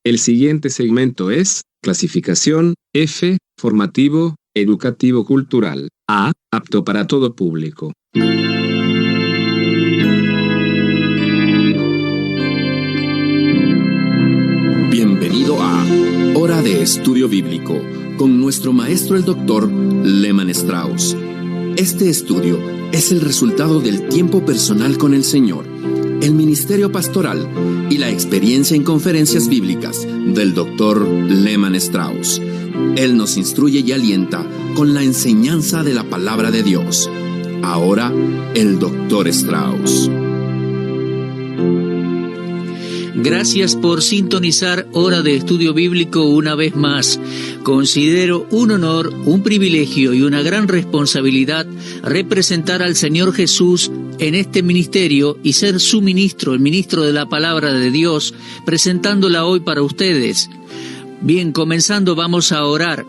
El siguiente segmento es clasificación F, formativo, educativo cultural. A, apto para todo público. Bienvenido a Hora de Estudio Bíblico con nuestro maestro el Dr. Lehman Strauss. Este estudio es el resultado del tiempo personal con el Señor, el ministerio pastoral y la experiencia en conferencias bíblicas del Dr. Lehman Strauss. Él nos instruye y alienta con la enseñanza de la palabra de Dios. Ahora, el Dr. Strauss. Gracias por sintonizar Hora de Estudio Bíblico una vez más. Considero un honor, un privilegio y una gran responsabilidad representar al Señor Jesús en este ministerio y ser su ministro, el ministro de la Palabra de Dios, presentándola hoy para ustedes. Bien, comenzando vamos a orar.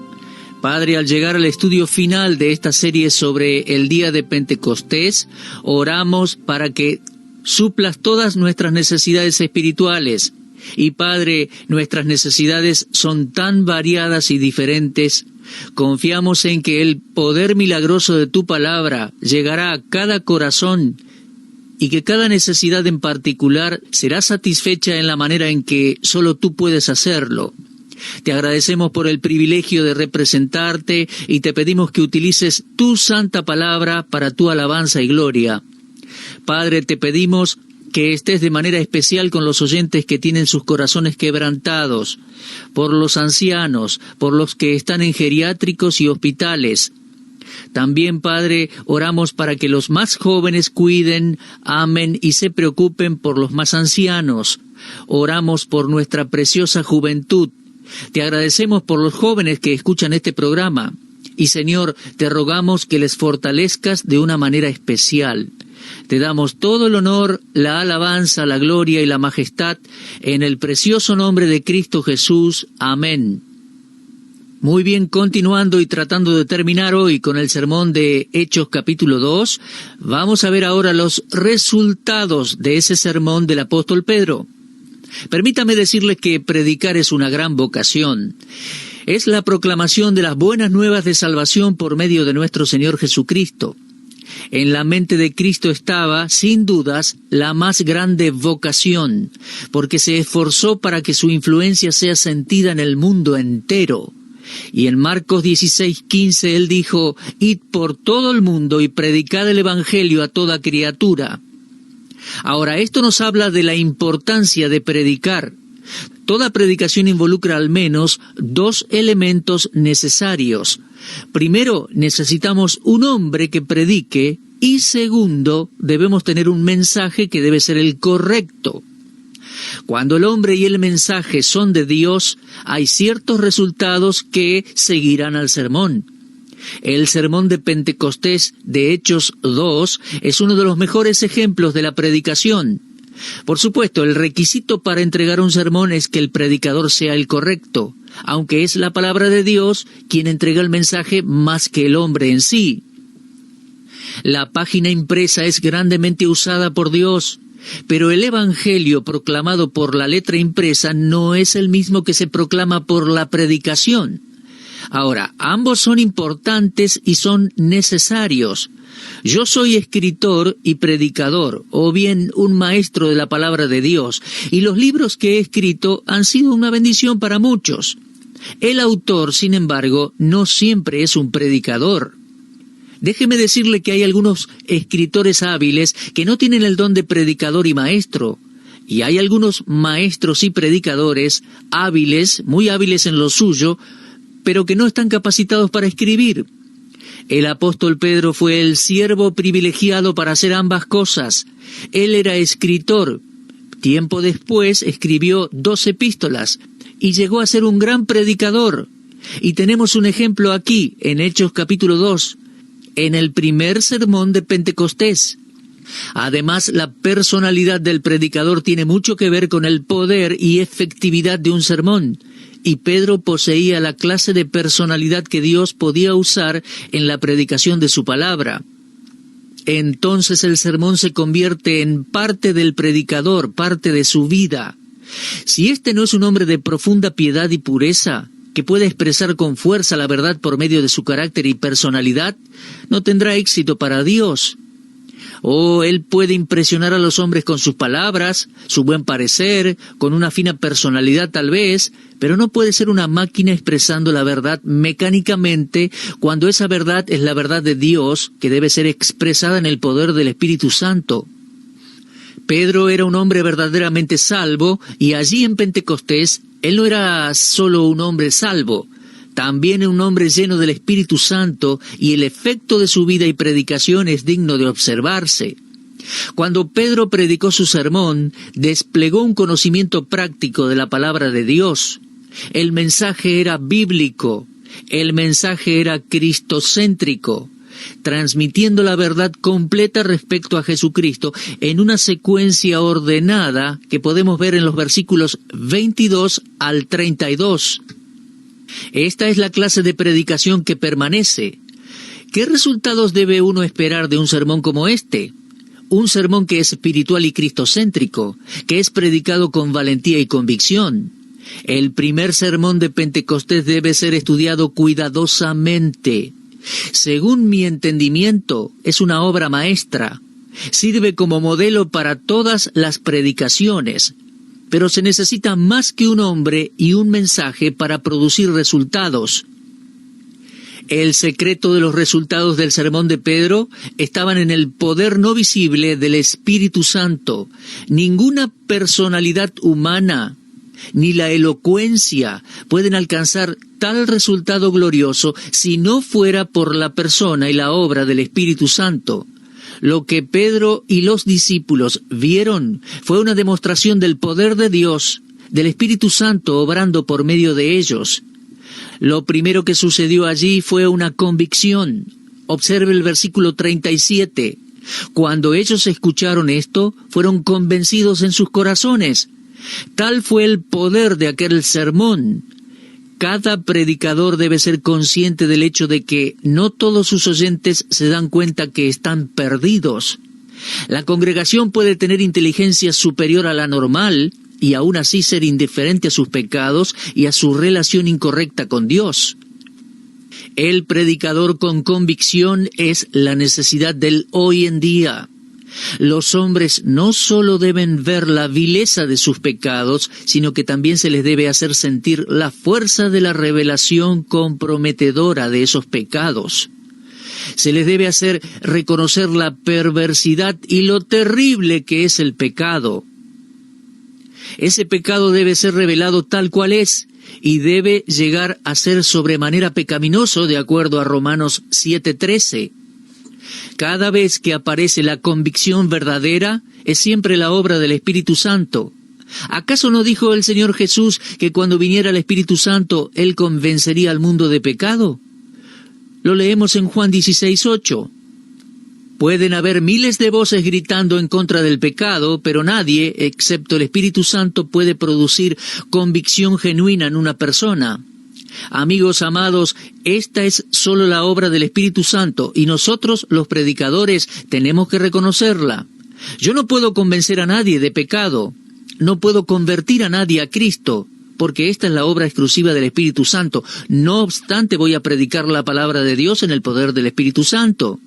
Padre, al llegar al estudio final de esta serie sobre el día de Pentecostés, oramos para que suplas todas nuestras necesidades espirituales. Y Padre, nuestras necesidades son tan variadas y diferentes. Confiamos en que el poder milagroso de tu palabra llegará a cada corazón y que cada necesidad en particular será satisfecha en la manera en que solo tú puedes hacerlo. Te agradecemos por el privilegio de representarte y te pedimos que utilices tu santa palabra para tu alabanza y gloria. Padre, te pedimos que estés de manera especial con los oyentes que tienen sus corazones quebrantados, por los ancianos, por los que están en geriátricos y hospitales. También, Padre, oramos para que los más jóvenes cuiden, amen y se preocupen por los más ancianos. Oramos por nuestra preciosa juventud. Te agradecemos por los jóvenes que escuchan este programa. Y, Señor, te rogamos que les fortalezcas de una manera especial. Te damos todo el honor, la alabanza, la gloria y la majestad en el precioso nombre de Cristo Jesús. Amén. Muy bien, continuando y tratando de terminar hoy con el sermón de Hechos capítulo 2, vamos a ver ahora los resultados de ese sermón del apóstol Pedro. Permítame decirles que predicar es una gran vocación. Es la proclamación de las buenas nuevas de salvación por medio de nuestro Señor Jesucristo. En la mente de Cristo estaba, sin dudas, la más grande vocación, porque se esforzó para que su influencia sea sentida en el mundo entero. Y en Marcos 16:15 él dijo: «Id por todo el mundo y predicad el Evangelio a toda criatura». Ahora, esto nos habla de la importancia de predicar. Toda predicación involucra al menos dos elementos necesarios. Primero, necesitamos un hombre que predique, y segundo, debemos tener un mensaje que debe ser el correcto. Cuando el hombre y el mensaje son de Dios, hay ciertos resultados que seguirán al sermón. El sermón de Pentecostés de Hechos 2 es uno de los mejores ejemplos de la predicación. Por supuesto, el requisito para entregar un sermón es que el predicador sea el correcto, aunque es la palabra de Dios quien entrega el mensaje más que el hombre en sí. La página impresa es grandemente usada por Dios, pero el Evangelio proclamado por la letra impresa no es el mismo que se proclama por la predicación. Ahora, ambos son importantes y son necesarios. Yo soy escritor y predicador, o bien un maestro de la palabra de Dios, y los libros que he escrito han sido una bendición para muchos. El autor, sin embargo, no siempre es un predicador. Déjeme decirle que hay algunos escritores hábiles que no tienen el don de predicador y maestro, y hay algunos maestros y predicadores hábiles, muy hábiles en lo suyo, pero que no están capacitados para escribir. El apóstol Pedro fue el siervo privilegiado para hacer ambas cosas. Él era escritor. Tiempo después escribió 2 epístolas y llegó a ser un gran predicador. Y tenemos un ejemplo aquí, en Hechos capítulo 2, en el primer sermón de Pentecostés. Además, la personalidad del predicador tiene mucho que ver con el poder y efectividad de un sermón. Y Pedro poseía la clase de personalidad que Dios podía usar en la predicación de su palabra. Entonces el sermón se convierte en parte del predicador, parte de su vida. Si este no es un hombre de profunda piedad y pureza, que puede expresar con fuerza la verdad por medio de su carácter y personalidad, no tendrá éxito para Dios. Él puede impresionar a los hombres con sus palabras, su buen parecer, con una fina personalidad tal vez, pero no puede ser una máquina expresando la verdad mecánicamente cuando esa verdad es la verdad de Dios que debe ser expresada en el poder del Espíritu Santo. Pedro era un hombre verdaderamente salvo y allí en Pentecostés él no era solo un hombre salvo, también un hombre lleno del Espíritu Santo, y el efecto de su vida y predicación es digno de observarse. Cuando Pedro predicó su sermón, desplegó un conocimiento práctico de la palabra de Dios. El mensaje era bíblico, el mensaje era cristocéntrico, transmitiendo la verdad completa respecto a Jesucristo en una secuencia ordenada que podemos ver en los versículos 22 al 32. Esta es la clase de predicación que permanece. ¿Qué resultados debe uno esperar de un sermón como este? Un sermón que es espiritual y cristocéntrico, que es predicado con valentía y convicción. El primer sermón de Pentecostés debe ser estudiado cuidadosamente. Según mi entendimiento, es una obra maestra. Sirve como modelo para todas las predicaciones. Pero se necesita más que un hombre y un mensaje para producir resultados. El secreto de los resultados del sermón de Pedro estaban en el poder no visible del Espíritu Santo. Ninguna personalidad humana ni la elocuencia pueden alcanzar tal resultado glorioso si no fuera por la persona y la obra del Espíritu Santo. Lo que Pedro y los discípulos vieron fue una demostración del poder de Dios, del Espíritu Santo obrando por medio de ellos. Lo primero que sucedió allí fue una convicción. Observe el versículo 37. Cuando ellos escucharon esto, fueron convencidos en sus corazones. Tal fue el poder de aquel sermón. Cada predicador debe ser consciente del hecho de que no todos sus oyentes se dan cuenta que están perdidos. La congregación puede tener inteligencia superior a la normal y aún así ser indiferente a sus pecados y a su relación incorrecta con Dios. El predicador con convicción es la necesidad del hoy en día. Los hombres no solo deben ver la vileza de sus pecados, sino que también se les debe hacer sentir la fuerza de la revelación comprometedora de esos pecados. Se les debe hacer reconocer la perversidad y lo terrible que es el pecado. Ese pecado debe ser revelado tal cual es y debe llegar a ser sobremanera pecaminoso de acuerdo a Romanos 7:13. Cada vez que aparece la convicción verdadera, es siempre la obra del Espíritu Santo. ¿Acaso no dijo el Señor Jesús que cuando viniera el Espíritu Santo, Él convencería al mundo de pecado? Lo leemos en Juan 16:8. Pueden haber miles de voces gritando en contra del pecado, pero nadie, excepto el Espíritu Santo, puede producir convicción genuina en una persona. Amigos amados, esta es solo la obra del Espíritu Santo y nosotros, los predicadores, tenemos que reconocerla. Yo no puedo convencer a nadie de pecado, no puedo convertir a nadie a Cristo, porque esta es la obra exclusiva del Espíritu Santo. No obstante, voy a predicar la palabra de Dios en el poder del Espíritu Santo.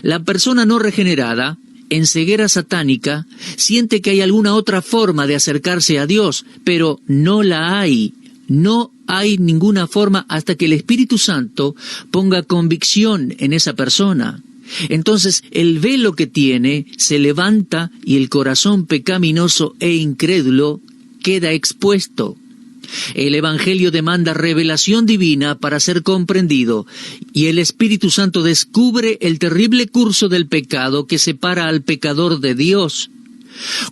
La persona no regenerada, en ceguera satánica, siente que hay alguna otra forma de acercarse a Dios, pero no la hay. No hay ninguna forma hasta que el Espíritu Santo ponga convicción en esa persona. Entonces el velo que tiene se levanta y el corazón pecaminoso e incrédulo queda expuesto. El Evangelio demanda revelación divina para ser comprendido, y el Espíritu Santo descubre el terrible curso del pecado que separa al pecador de Dios.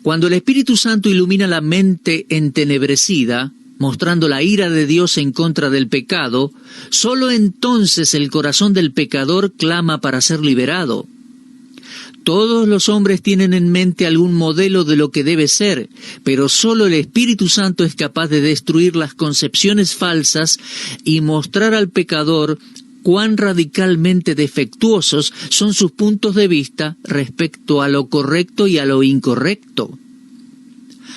Cuando el Espíritu Santo ilumina la mente entenebrecida, mostrando la ira de Dios en contra del pecado, solo entonces el corazón del pecador clama para ser liberado. Todos los hombres tienen en mente algún modelo de lo que debe ser, pero solo el Espíritu Santo es capaz de destruir las concepciones falsas y mostrar al pecador cuán radicalmente defectuosos son sus puntos de vista respecto a lo correcto y a lo incorrecto.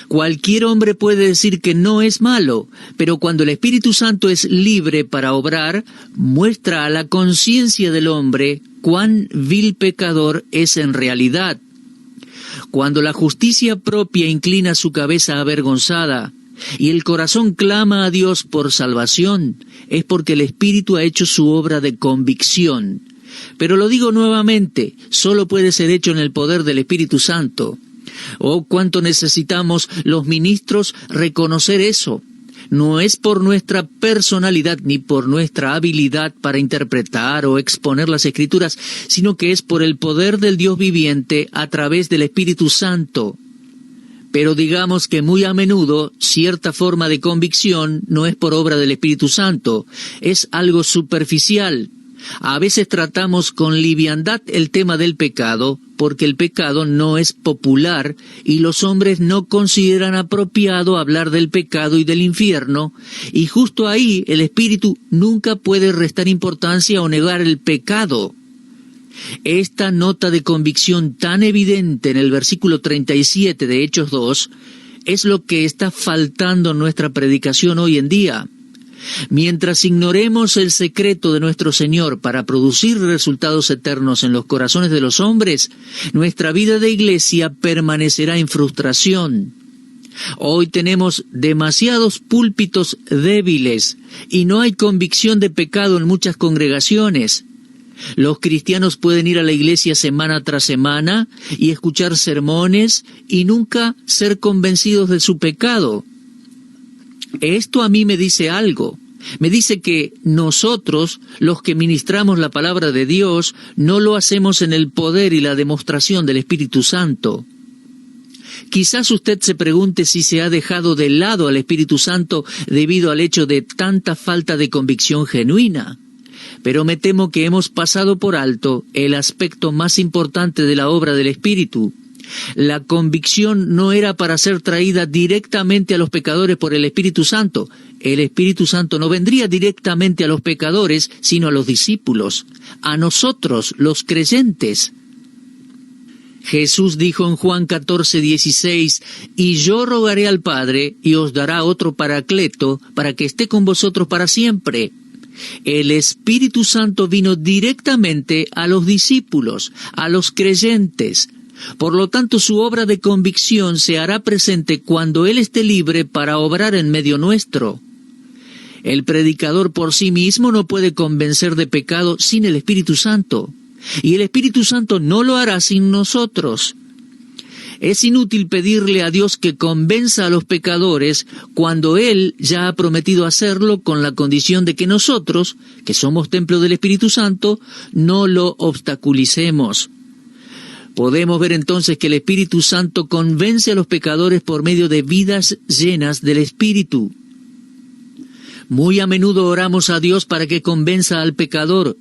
Cualquier hombre puede decir que no es malo, pero cuando el Espíritu Santo es libre para obrar, muestra a la conciencia del hombre cuán vil pecador es en realidad. Cuando la justicia propia inclina su cabeza avergonzada y el corazón clama a Dios por salvación, es porque el Espíritu ha hecho su obra de convicción. Pero lo digo nuevamente, solo puede ser hecho en el poder del Espíritu Santo. Oh, cuánto necesitamos los ministros reconocer eso. No es por nuestra personalidad ni por nuestra habilidad para interpretar o exponer las Escrituras, sino que es por el poder del Dios viviente a través del Espíritu Santo. Pero digamos que muy a menudo cierta forma de convicción no es por obra del Espíritu Santo, es algo superficial. A veces tratamos con liviandad el tema del pecado, porque el pecado no es popular y los hombres no consideran apropiado hablar del pecado y del infierno, y justo ahí el Espíritu nunca puede restar importancia o negar el pecado. Esta nota de convicción tan evidente en el versículo 37 de Hechos 2 es lo que está faltando en nuestra predicación hoy en día. Mientras ignoremos el secreto de nuestro Señor para producir resultados eternos en los corazones de los hombres, nuestra vida de iglesia permanecerá en frustración. Hoy tenemos demasiados púlpitos débiles y no hay convicción de pecado en muchas congregaciones. Los cristianos pueden ir a la iglesia semana tras semana y escuchar sermones y nunca ser convencidos de su pecado. Esto a mí me dice algo. Me dice que nosotros, los que ministramos la palabra de Dios, no lo hacemos en el poder y la demostración del Espíritu Santo. Quizás usted se pregunte si se ha dejado de lado al Espíritu Santo debido al hecho de tanta falta de convicción genuina. Pero me temo que hemos pasado por alto el aspecto más importante de la obra del Espíritu. La convicción no era para ser traída directamente a los pecadores por el Espíritu Santo. El Espíritu Santo no vendría directamente a los pecadores, sino a los discípulos, a nosotros, los creyentes. Jesús dijo en Juan 14:16, «Y yo rogaré al Padre, y os dará otro Paracleto, para que esté con vosotros para siempre». El Espíritu Santo vino directamente a los discípulos, a los creyentes. Por lo tanto, su obra de convicción se hará presente cuando Él esté libre para obrar en medio nuestro. El predicador por sí mismo no puede convencer de pecado sin el Espíritu Santo, y el Espíritu Santo no lo hará sin nosotros. Es inútil pedirle a Dios que convenza a los pecadores cuando Él ya ha prometido hacerlo con la condición de que nosotros, que somos templo del Espíritu Santo, no lo obstaculicemos. Podemos ver entonces que el Espíritu Santo convence a los pecadores por medio de vidas llenas del Espíritu. Muy a menudo oramos a Dios para que convenza al pecador,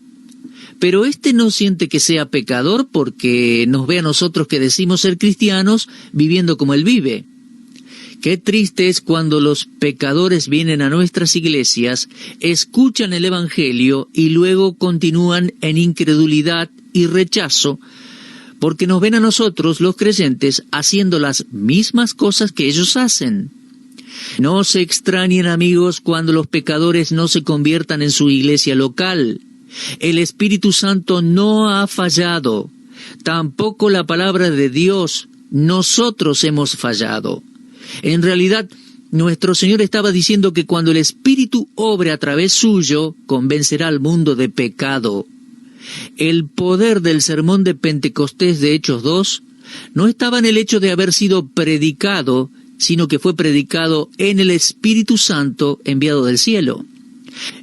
pero éste no siente que sea pecador porque nos ve a nosotros que decimos ser cristianos viviendo como Él vive. Qué triste es cuando los pecadores vienen a nuestras iglesias, escuchan el Evangelio y luego continúan en incredulidad y rechazo, porque nos ven a nosotros, los creyentes, haciendo las mismas cosas que ellos hacen. No se extrañen, amigos, cuando los pecadores no se conviertan en su iglesia local. El Espíritu Santo no ha fallado, tampoco la palabra de Dios. Nosotros hemos fallado. En realidad, nuestro Señor estaba diciendo que cuando el Espíritu obre a través suyo, convencerá al mundo de pecado. El poder del sermón de Pentecostés de Hechos 2 no estaba en el hecho de haber sido predicado, sino que fue predicado en el Espíritu Santo enviado del cielo.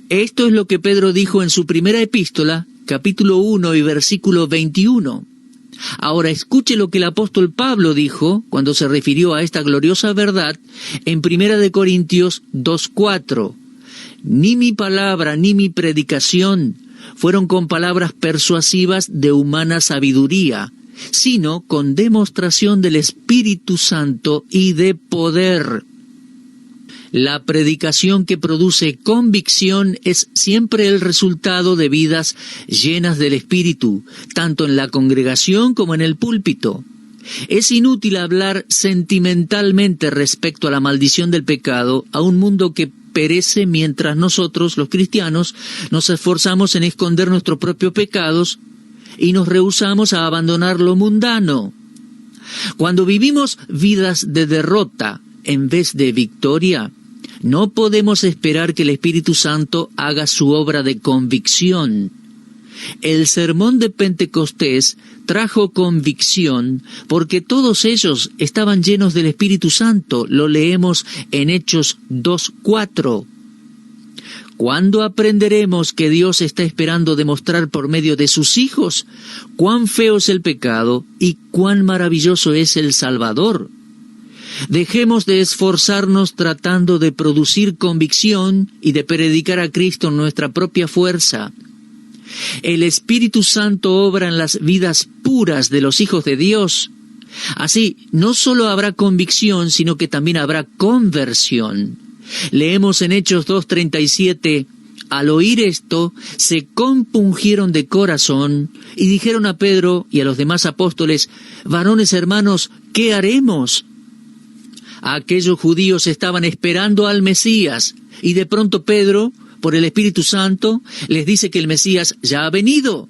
Esto es lo que Pedro dijo en su primera epístola, capítulo 1 y versículo 21. Ahora escuche lo que el apóstol Pablo dijo cuando se refirió a esta gloriosa verdad en 1 Corintios 2:4. Ni mi palabra ni mi predicación fueron con palabras persuasivas de humana sabiduría, sino con demostración del Espíritu Santo y de poder. La predicación que produce convicción es siempre el resultado de vidas llenas del Espíritu, tanto en la congregación como en el púlpito. Es inútil hablar sentimentalmente respecto a la maldición del pecado a un mundo que perece mientras nosotros, los cristianos, nos esforzamos en esconder nuestros propios pecados y nos rehusamos a abandonar lo mundano. Cuando vivimos vidas de derrota en vez de victoria, no podemos esperar que el Espíritu Santo haga su obra de convicción. El sermón de Pentecostés trajo convicción porque todos ellos estaban llenos del Espíritu Santo. Lo leemos en Hechos 2:4. ¿Cuándo aprenderemos que Dios está esperando demostrar por medio de sus hijos cuán feo es el pecado y cuán maravilloso es el Salvador? Dejemos de esforzarnos tratando de producir convicción y de predicar a Cristo en nuestra propia fuerza. El Espíritu Santo obra en las vidas puras de los hijos de Dios. Así, no solo habrá convicción, sino que también habrá conversión. Leemos en Hechos 2:37, al oír esto, se compungieron de corazón y dijeron a Pedro y a los demás apóstoles, varones hermanos, ¿qué haremos? Aquellos judíos estaban esperando al Mesías y de pronto Pedro, por el Espíritu Santo, les dice que el Mesías ya ha venido.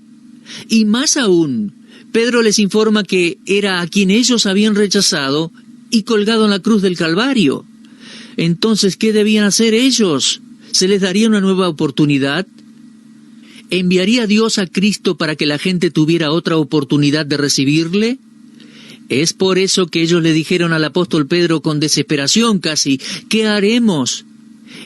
Y más aún, Pedro les informa que era a quien ellos habían rechazado y colgado en la cruz del Calvario. Entonces, ¿qué debían hacer ellos? ¿Se les daría una nueva oportunidad? ¿Enviaría Dios a Cristo para que la gente tuviera otra oportunidad de recibirle? Es por eso que ellos le dijeron al apóstol Pedro con desesperación casi, ¿qué haremos?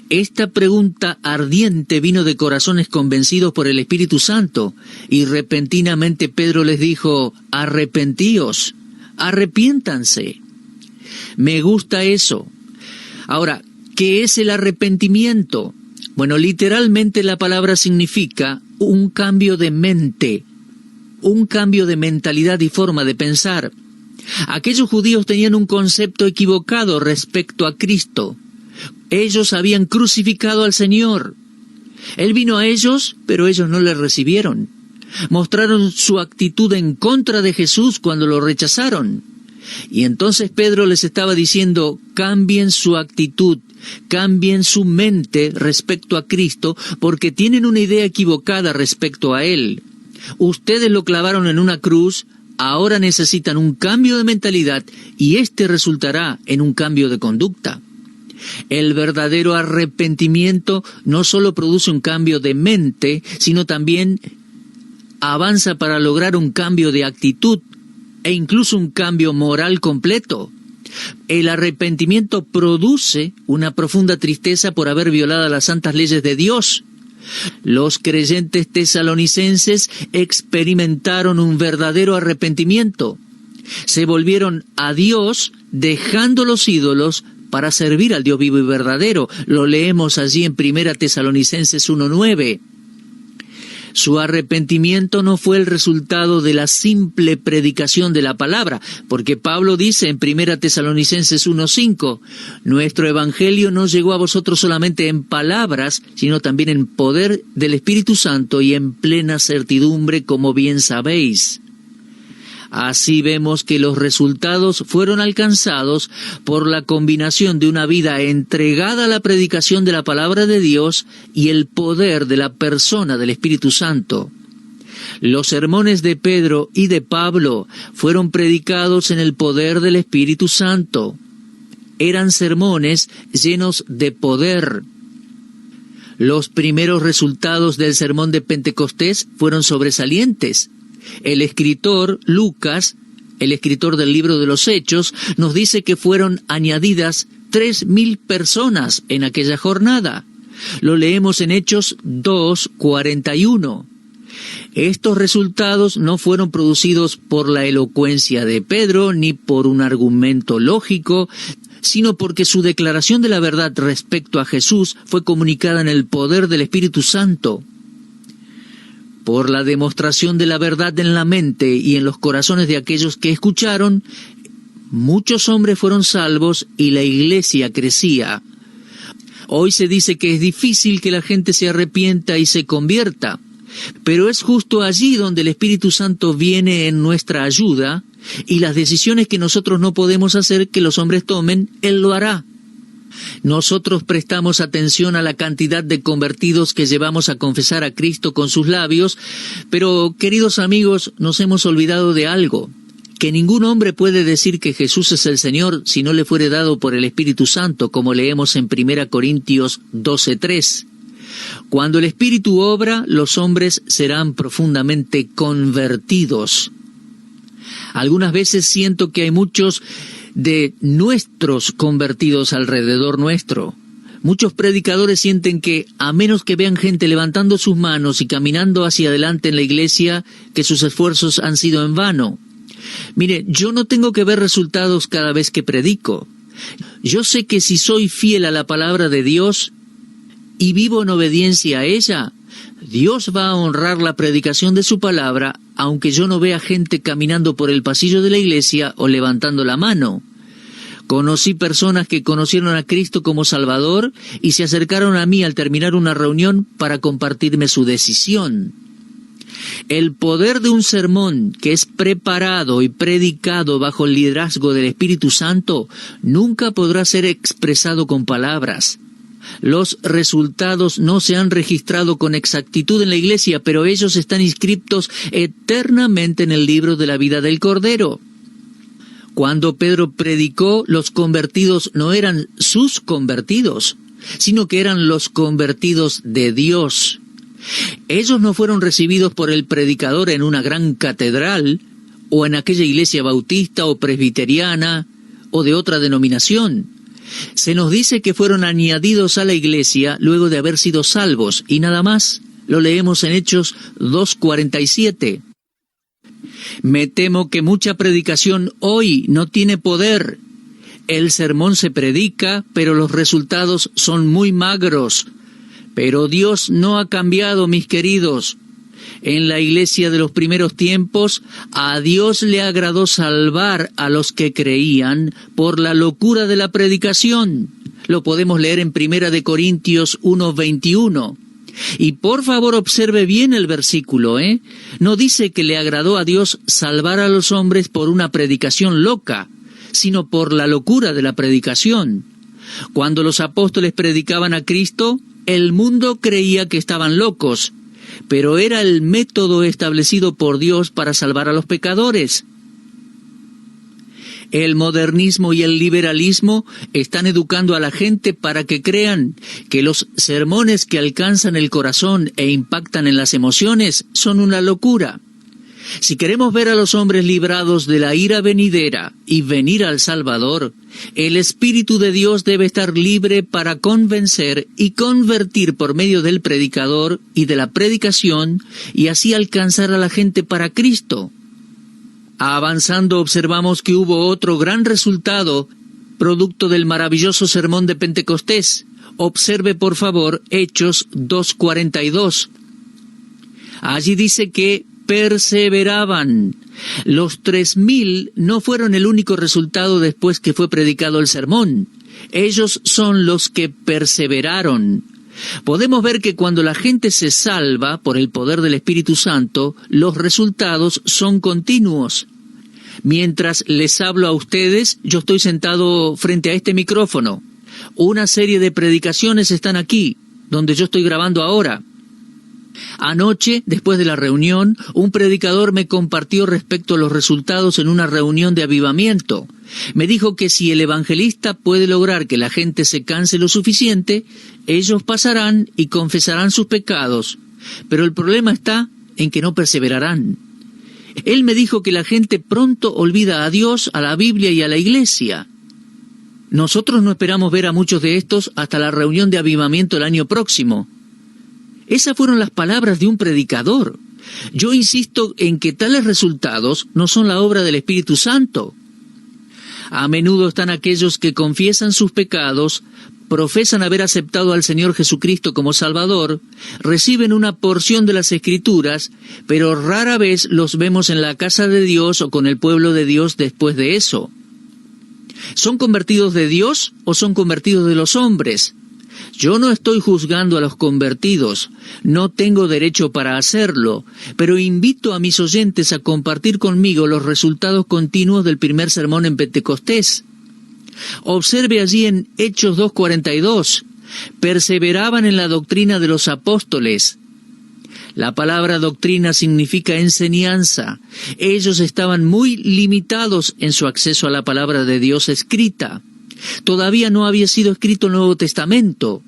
Esta pregunta ardiente vino de corazones convencidos por el Espíritu Santo, y repentinamente Pedro les dijo, arrepentíos, arrepiéntanse. Me gusta eso. Ahora, ¿qué es el arrepentimiento? Bueno, literalmente la palabra significa un cambio de mente, un cambio de mentalidad y forma de pensar. Aquellos judíos tenían un concepto equivocado respecto a Cristo. Ellos habían crucificado al Señor. Él vino a ellos, pero ellos no le recibieron. Mostraron su actitud en contra de Jesús cuando lo rechazaron. Y entonces Pedro les estaba diciendo, cambien su actitud, cambien su mente respecto a Cristo, porque tienen una idea equivocada respecto a Él. Ustedes lo clavaron en una cruz, ahora necesitan un cambio de mentalidad y este resultará en un cambio de conducta. El verdadero arrepentimiento no solo produce un cambio de mente, sino también avanza para lograr un cambio de actitud e incluso un cambio moral completo. El arrepentimiento produce una profunda tristeza por haber violado las santas leyes de Dios. Los creyentes tesalonicenses experimentaron un verdadero arrepentimiento. Se volvieron a Dios dejando los ídolos para servir al Dios vivo y verdadero. Lo leemos allí en 1 Tesalonicenses 1:9. Su arrepentimiento no fue el resultado de la simple predicación de la palabra, porque Pablo dice en 1 Tesalonicenses 1:5, nuestro evangelio no llegó a vosotros solamente en palabras, sino también en poder del Espíritu Santo y en plena certidumbre, como bien sabéis. Así vemos que los resultados fueron alcanzados por la combinación de una vida entregada a la predicación de la palabra de Dios y el poder de la persona del Espíritu Santo. Los sermones de Pedro y de Pablo fueron predicados en el poder del Espíritu Santo. Eran sermones llenos de poder. Los primeros resultados del sermón de Pentecostés fueron sobresalientes. El escritor Lucas, el escritor del libro de los Hechos, nos dice que fueron añadidas 3,000 personas en aquella jornada. Lo leemos en Hechos 2:41. Estos resultados no fueron producidos por la elocuencia de Pedro ni por un argumento lógico, sino porque su declaración de la verdad respecto a Jesús fue comunicada en el poder del Espíritu Santo. Por la demostración de la verdad en la mente y en los corazones de aquellos que escucharon, muchos hombres fueron salvos y la iglesia crecía. Hoy se dice que es difícil que la gente se arrepienta y se convierta, pero es justo allí donde el Espíritu Santo viene en nuestra ayuda Y las decisiones que nosotros no podemos hacer que los hombres tomen, Él lo hará. Nosotros prestamos atención a la cantidad de convertidos que llevamos a confesar a Cristo con sus labios, pero, queridos amigos, nos hemos olvidado de algo, que ningún hombre puede decir que Jesús es el Señor si no le fuere dado por el Espíritu Santo, como leemos en 1 Corintios 12:3. Cuando el Espíritu obra, los hombres serán profundamente convertidos. Algunas veces siento que hay muchos de nuestros convertidos alrededor nuestro. Muchos predicadores sienten que, a menos que vean gente levantando sus manos y caminando hacia adelante en la iglesia, que sus esfuerzos han sido en vano. Mire, yo no tengo que ver resultados cada vez que predico. Yo sé que si soy fiel a la palabra de Dios y vivo en obediencia a ella, Dios va a honrar la predicación de su palabra, aunque yo no vea gente caminando por el pasillo de la iglesia o levantando la mano. Conocí personas que conocieron a Cristo como Salvador y se acercaron a mí al terminar una reunión para compartirme su decisión. El poder de un sermón que es preparado y predicado bajo el liderazgo del Espíritu Santo nunca podrá ser expresado con palabras. Los resultados no se han registrado con exactitud en la iglesia, pero ellos están inscritos eternamente en el libro de la vida del Cordero. Cuando Pedro predicó, los convertidos no eran sus convertidos, sino que eran los convertidos de Dios. Ellos no fueron recibidos por el predicador en una gran catedral, o en aquella iglesia bautista o presbiteriana, o de otra denominación. Se nos dice que fueron añadidos a la iglesia luego de haber sido salvos, y nada más. Lo leemos en Hechos 2:47. Me temo que mucha predicación hoy no tiene poder. El sermón se predica, pero los resultados son muy magros. Pero Dios no ha cambiado, mis queridos. En la iglesia de los primeros tiempos, a Dios le agradó salvar a los que creían por la locura de la predicación. Lo podemos leer en 1 Corintios 1:21. Y por favor observe bien el versículo, No dice que le agradó a Dios salvar a los hombres por una predicación loca, sino por la locura de la predicación. Cuando los apóstoles predicaban a Cristo, el mundo creía que estaban locos, pero era el método establecido por Dios para salvar a los pecadores. El modernismo y el liberalismo están educando a la gente para que crean que los sermones que alcanzan el corazón e impactan en las emociones son una locura. Si queremos ver a los hombres librados de la ira venidera y venir al Salvador, el Espíritu de Dios debe estar libre para convencer y convertir por medio del predicador y de la predicación, y así alcanzar a la gente para Cristo. Avanzando, observamos que hubo otro gran resultado, producto del maravilloso sermón de Pentecostés. Observe, por favor, Hechos 2:42. Allí dice que perseveraban. Los 3,000 no fueron el único resultado después que fue predicado el sermón. Ellos son los que perseveraron. Podemos ver que cuando la gente se salva por el poder del Espíritu Santo, los resultados son continuos. Mientras les hablo a ustedes, yo estoy sentado frente a este micrófono. Una serie de predicaciones están aquí, donde yo estoy grabando ahora. Anoche, después de la reunión, un predicador me compartió respecto a los resultados en una reunión de avivamiento. Me dijo que si el evangelista puede lograr que la gente se canse lo suficiente, ellos pasarán y confesarán sus pecados. Pero el problema está en que no perseverarán. Él me dijo que la gente pronto olvida a Dios, a la Biblia y a la iglesia. Nosotros no esperamos ver a muchos de estos hasta la reunión de avivamiento el año próximo. Esas fueron las palabras de un predicador. Yo insisto en que tales resultados no son la obra del Espíritu Santo. A menudo están aquellos que confiesan sus pecados, profesan haber aceptado al Señor Jesucristo como Salvador, reciben una porción de las Escrituras, pero rara vez los vemos en la casa de Dios o con el pueblo de Dios después de eso. ¿Son convertidos de Dios o son convertidos de los hombres? Yo no estoy juzgando a los convertidos, no tengo derecho para hacerlo, pero invito a mis oyentes a compartir conmigo los resultados continuos del primer sermón en Pentecostés. Observe allí en Hechos 2:42, perseveraban en la doctrina de los apóstoles. La palabra doctrina significa enseñanza. Ellos estaban muy limitados en su acceso a la palabra de Dios escrita. Todavía no había sido escrito el Nuevo Testamento.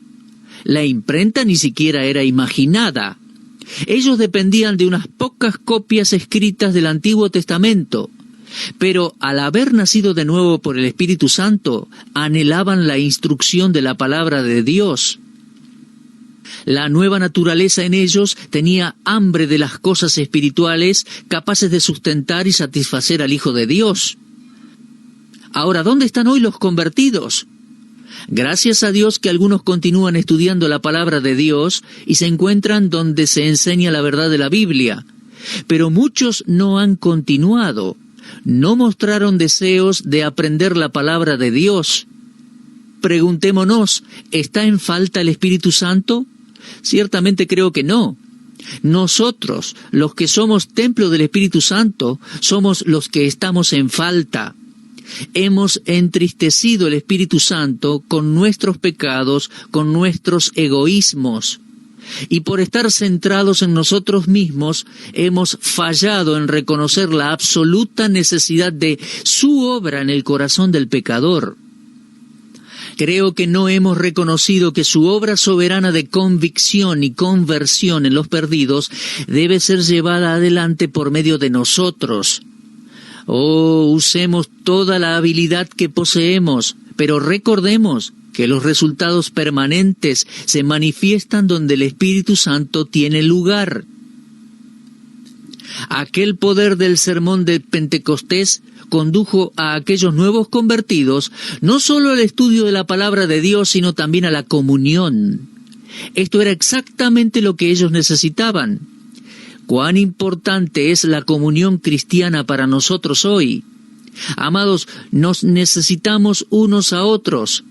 La imprenta ni siquiera era imaginada. Ellos dependían de unas pocas copias escritas del Antiguo Testamento. Pero al haber nacido de nuevo por el Espíritu Santo, anhelaban la instrucción de la palabra de Dios. La nueva naturaleza en ellos tenía hambre de las cosas espirituales capaces de sustentar y satisfacer al Hijo de Dios. Ahora, ¿dónde están hoy los convertidos? Gracias a Dios que algunos continúan estudiando la palabra de Dios y se encuentran donde se enseña la verdad de la Biblia. Pero muchos no han continuado, no mostraron deseos de aprender la palabra de Dios. Preguntémonos, ¿está en falta el Espíritu Santo? Ciertamente creo que no. Nosotros, los que somos templo del Espíritu Santo, somos los que estamos en falta. Hemos entristecido el Espíritu Santo con nuestros pecados, con nuestros egoísmos. Y por estar centrados en nosotros mismos, hemos fallado en reconocer la absoluta necesidad de su obra en el corazón del pecador. Creo que no hemos reconocido que su obra soberana de convicción y conversión en los perdidos debe ser llevada adelante por medio de nosotros. Oh, usemos toda la habilidad que poseemos, pero recordemos que los resultados permanentes se manifiestan donde el Espíritu Santo tiene lugar. Aquel poder del sermón de Pentecostés condujo a aquellos nuevos convertidos no solo al estudio de la palabra de Dios, sino también a la comunión. Esto era exactamente lo que ellos necesitaban. Cuán importante es la comunión cristiana para nosotros hoy. Amados, nos necesitamos unos a otros.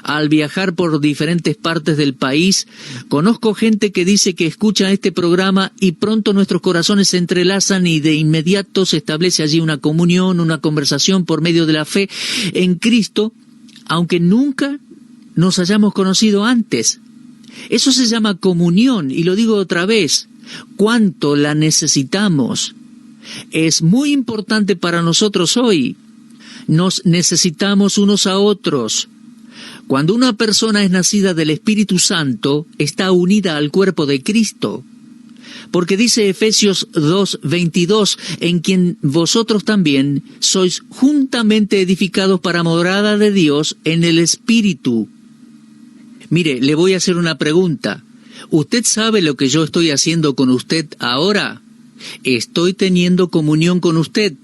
Al viajar por diferentes partes del país, conozco gente que dice que escucha este programa y pronto nuestros corazones se entrelazan y de inmediato se establece allí una comunión, una conversación por medio de la fe en Cristo, aunque nunca nos hayamos conocido antes. Eso se llama comunión, y lo digo otra vez, cuánto la necesitamos. Es muy importante para nosotros hoy. Nos necesitamos unos a otros. Cuando una persona es nacida del Espíritu Santo, está unida al cuerpo de Cristo. Porque dice Efesios 2:22, en quien vosotros también sois juntamente edificados para morada de Dios en el Espíritu. Mire, le voy a hacer una pregunta. ¿Usted sabe lo que yo estoy haciendo con usted ahora? Estoy teniendo comunión con usted.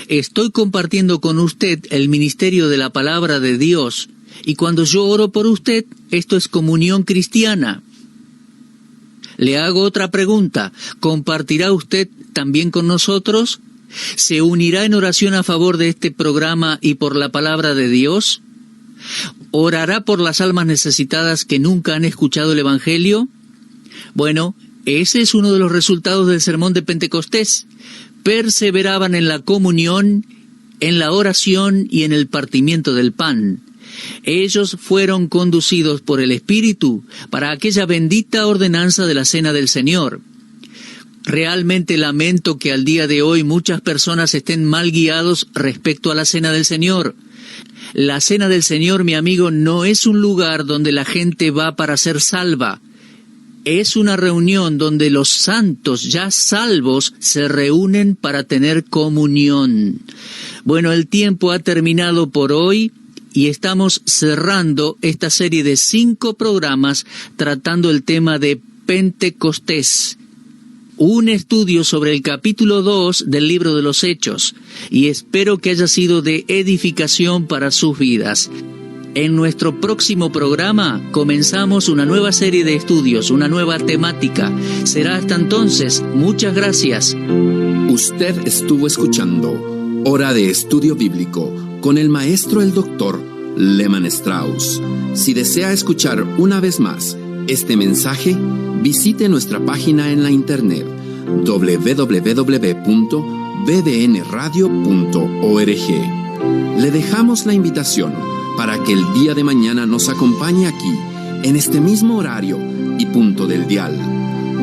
Estoy compartiendo con usted el ministerio de la palabra de Dios. Y cuando yo oro por usted, esto es comunión cristiana. Le hago otra pregunta. ¿Compartirá usted también con nosotros? ¿Se unirá en oración a favor de este programa y por la palabra de Dios? ¿Orará por las almas necesitadas que nunca han escuchado el Evangelio? Bueno, ese es uno de los resultados del sermón de Pentecostés. Perseveraban en la comunión, en la oración y en el partimiento del pan. Ellos fueron conducidos por el Espíritu para aquella bendita ordenanza de la Cena del Señor. Realmente lamento que al día de hoy muchas personas estén mal guiados respecto a la Cena del Señor. La Cena del Señor, mi amigo, no es un lugar donde la gente va para ser salva. Es una reunión donde los santos ya salvos se reúnen para tener comunión. Bueno, el tiempo ha terminado por hoy y estamos cerrando esta serie de 5 programas tratando el tema de Pentecostés. Un estudio sobre el capítulo 2 del libro de los Hechos, y espero que haya sido de edificación para sus vidas. En nuestro próximo programa comenzamos una nueva serie de estudios, una nueva temática. Será hasta entonces. Muchas gracias. Usted estuvo escuchando Hora de Estudio Bíblico con el maestro el doctor Lehmann Strauss. Si desea escuchar una vez más este mensaje, visite nuestra página en la internet www.bbnradio.org. Le dejamos la invitación para que el día de mañana nos acompañe aquí, en este mismo horario y punto del dial.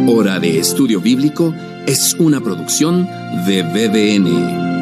Hora de Estudio Bíblico es una producción de BBN.